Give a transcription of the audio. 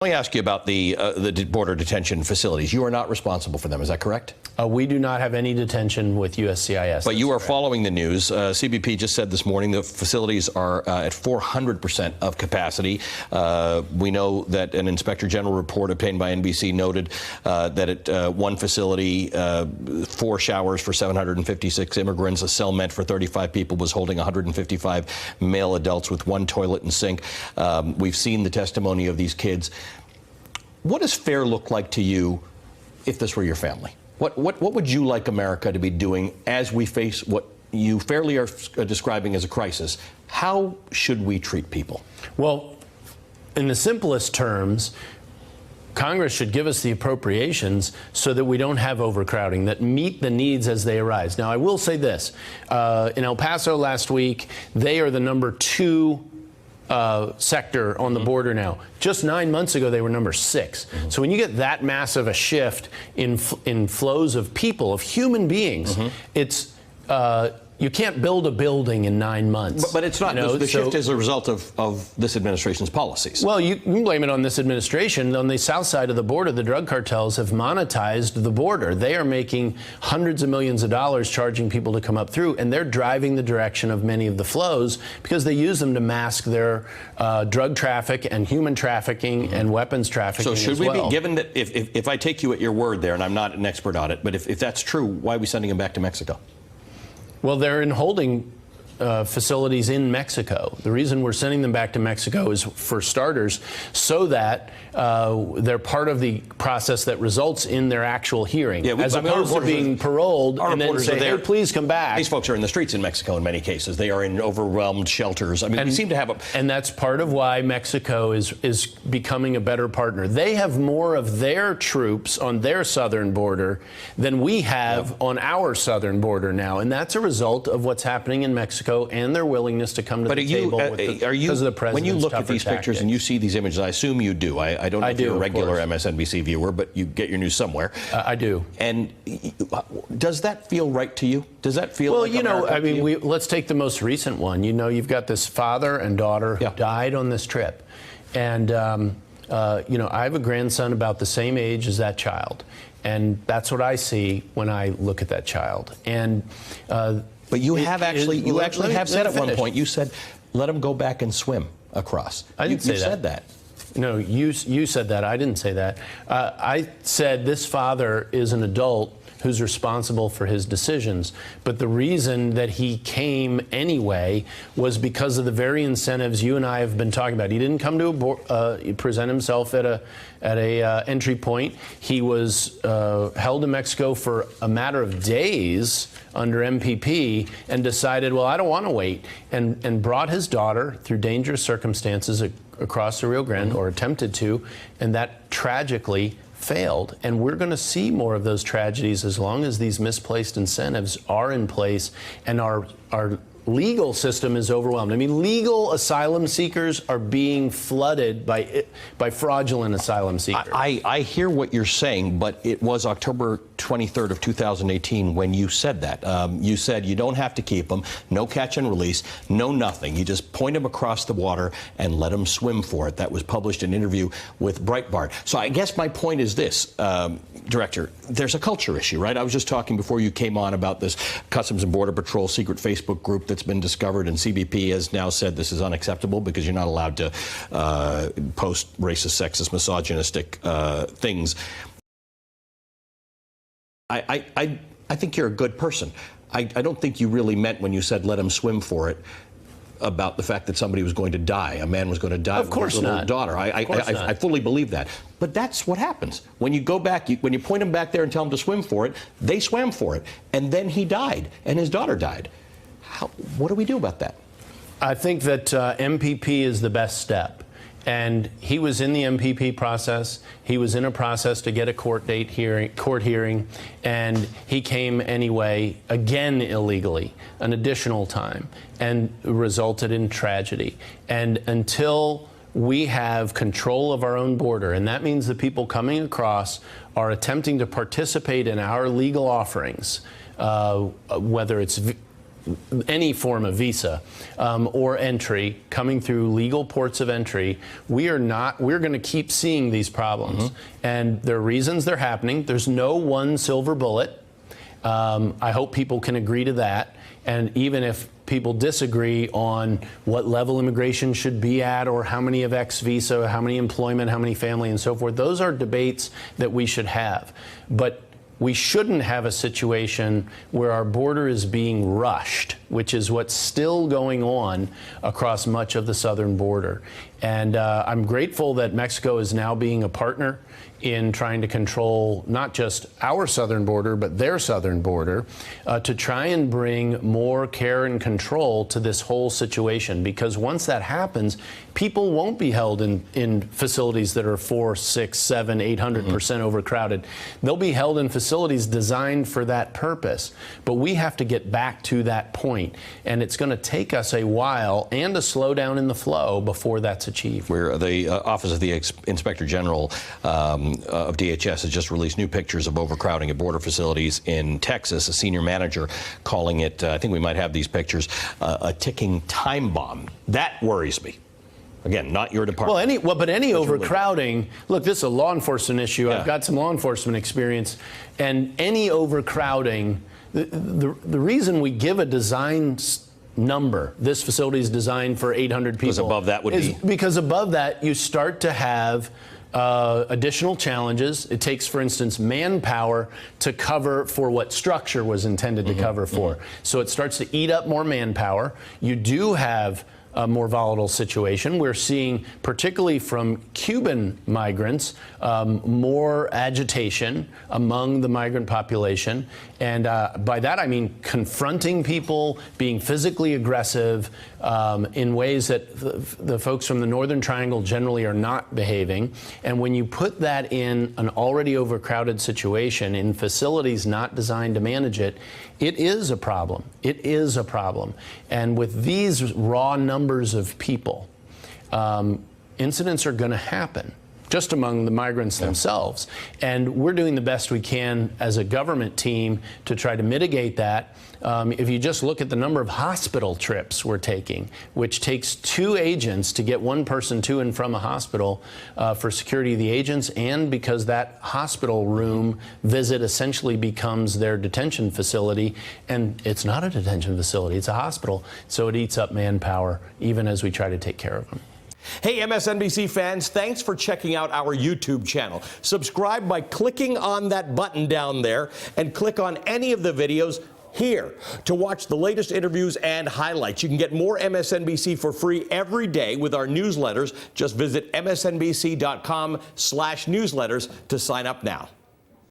Let me ask you about the border detention facilities. You are not responsible for them, is that correct? We do not have any detention with USCIS. But you are following the news. CBP just said this morning the facilities are at 400% of capacity. We know that an Inspector General report obtained by NBC noted that at one facility, 4 showers for 756 immigrants, a cell meant for 35 people was holding 155 male adults with 1 toilet and sink. We've seen the testimony of these kids. What does fair look like to you if this were your family? What would you like America to be doing as we face what you fairly are describing as a crisis? How should we treat people? Well, in the simplest terms, Congress should give us the appropriations so that we don't have overcrowding, that meet the needs as they arise. Now, I will say this. In El Paso last week, they are the #2 sector on the border now. Just 9 months ago, they were #6. So when you get that massive a shift in flows of people, of human beings, it's you can't build a building in 9 months. But it's not. The shift is a result of this administration's policies. Well, you can blame it on this administration. On the south side of the border, the drug cartels have monetized the border. They are making hundreds of millions of dollars charging people to come up through, and they're driving the direction of many of the flows because they use them to mask their drug traffic and human trafficking and weapons trafficking. So should we be, given that if I take you at your word there, and I'm not an expert on it, but if that's true, why are we sending them back to Mexico? Well, they're in holding facilities in Mexico. The reason we're sending them back to Mexico is, for starters, so that they're part of the process that results in their actual hearing, as opposed to being paroled and then say, hey, please come back. These folks are in the streets in Mexico in many cases. They are in overwhelmed shelters. I mean, we seem to have a... And that's part of why Mexico is becoming a better partner. They have more of their troops on their southern border than we have on our southern border now. And that's a result of what's happening in Mexico and their willingness to come to the table because of the president's when you look at these tactics. pictures and you see these images, I assume you do. I don't know if you're a regular MSNBC viewer, but you get your news somewhere. I do. And does that feel right to you? Does that feel well, like you know, America I mean, let's take the most recent one. You know, you've got this father and daughter who died on this trip. And, you know, I have a grandson about the same age as that child. And that's what I see when I look at that child. And but you actually have said at one point, you said, let them go back and swim across. I didn't say that. You said that. No, you said that. I didn't say that. I said this father is an adult who's responsible for his decisions. But the reason that he came anyway was because of the very incentives you and I have been talking about. He didn't come to present himself at a entry point. He was held in Mexico for a matter of days under MPP and decided, well, I don't want to wait, and brought his daughter through dangerous circumstances across the Rio Grande, or attempted to, and that tragically failed. And we're going to see more of those tragedies as long as these misplaced incentives are in place and our legal system is overwhelmed. I mean, legal asylum seekers are being flooded by fraudulent asylum seekers. I hear what you're saying, but it was October 23rd of 2018 when you said that. You said you don't have to keep them, no catch and release, no nothing. You just point them across the water and let them swim for it. That was published in an interview with Breitbart. So I guess my point is this, Director, there's a culture issue, right? I was just talking before you came on about this Customs and Border Patrol secret Facebook group that's been discovered, and CBP has now said this is unacceptable because you're not allowed to post racist, sexist, misogynistic things. I think you're a good person. I don't think you really meant when you said let him swim for it about the fact that somebody was going to die, a man was going to die. Of course with a little not. daughter. I fully believe that. But that's what happens. When you go back, when you point him back there and tell him to swim for it, they swam for it. And then he died, and his daughter died. What do we do about that? I think that MPP is the best step. And he was in the MPP process. He was in a process to get a court hearing, and he came anyway, again illegally, an additional time, and resulted in tragedy. And until we have control of our own border, and that means the people coming across are attempting to participate in our legal offerings, whether it's any form of visa or entry coming through legal ports of entry, we're going to keep seeing these problems. And there are reasons they're happening. There's no one silver bullet. I hope people can agree to that. And even if people disagree on what level immigration should be at, or how many of X visa, how many employment, how many family, and so forth, those are debates that we should have. But we shouldn't have a situation where our border is being rushed, which is what's still going on across much of the southern border. And I'm grateful that Mexico is now being a partner in trying to control not just our southern border, but their southern border, to try and bring more care and control to this whole situation. Because once that happens, people won't be held in facilities that are 400, 600, 700, 800% overcrowded. They'll be held in facilities designed for that purpose. But we have to get back to that point, and it's going to take us a while and a slowdown in the flow before that's achieved. Where the Office of the Inspector General of DHS has just released new pictures of overcrowding at border facilities in Texas. A senior manager calling it, I think we might have these pictures, a ticking time bomb. That worries me. Again, not your department. But any overcrowding, look, this is a law enforcement issue. Yeah. I've got some law enforcement experience, and any overcrowding, the reason we give a design number, this facility is designed for 800 people. Because above that would be? Because above that, you start to have additional challenges. It takes, for instance, manpower to cover for what structure was intended to cover for. So it starts to eat up more manpower. You do have a more volatile situation. We're seeing, particularly from Cuban migrants, more agitation among the migrant population. And by that I mean confronting people, being physically aggressive in ways that the folks from the Northern Triangle generally are not behaving. And when you put that in an already overcrowded situation, in facilities not designed to manage it, it is a problem. It is a problem. And with these raw numbers of people, incidents are going to happen just among the migrants themselves. And we're doing the best we can as a government team to try to mitigate that. If you just look at the number of hospital trips we're taking, which takes 2 agents to get one person to and from a hospital for security of the agents, and because that hospital room visit essentially becomes their detention facility. And it's not a detention facility, it's a hospital. So it eats up manpower, even as we try to take care of them. Hey, MSNBC fans, thanks for checking out our YouTube channel. Subscribe by clicking on that button down there, and click on any of the videos here to watch the latest interviews and highlights. You can get more MSNBC for free every day with our newsletters. Just visit msnbc.com/newsletters to sign up now.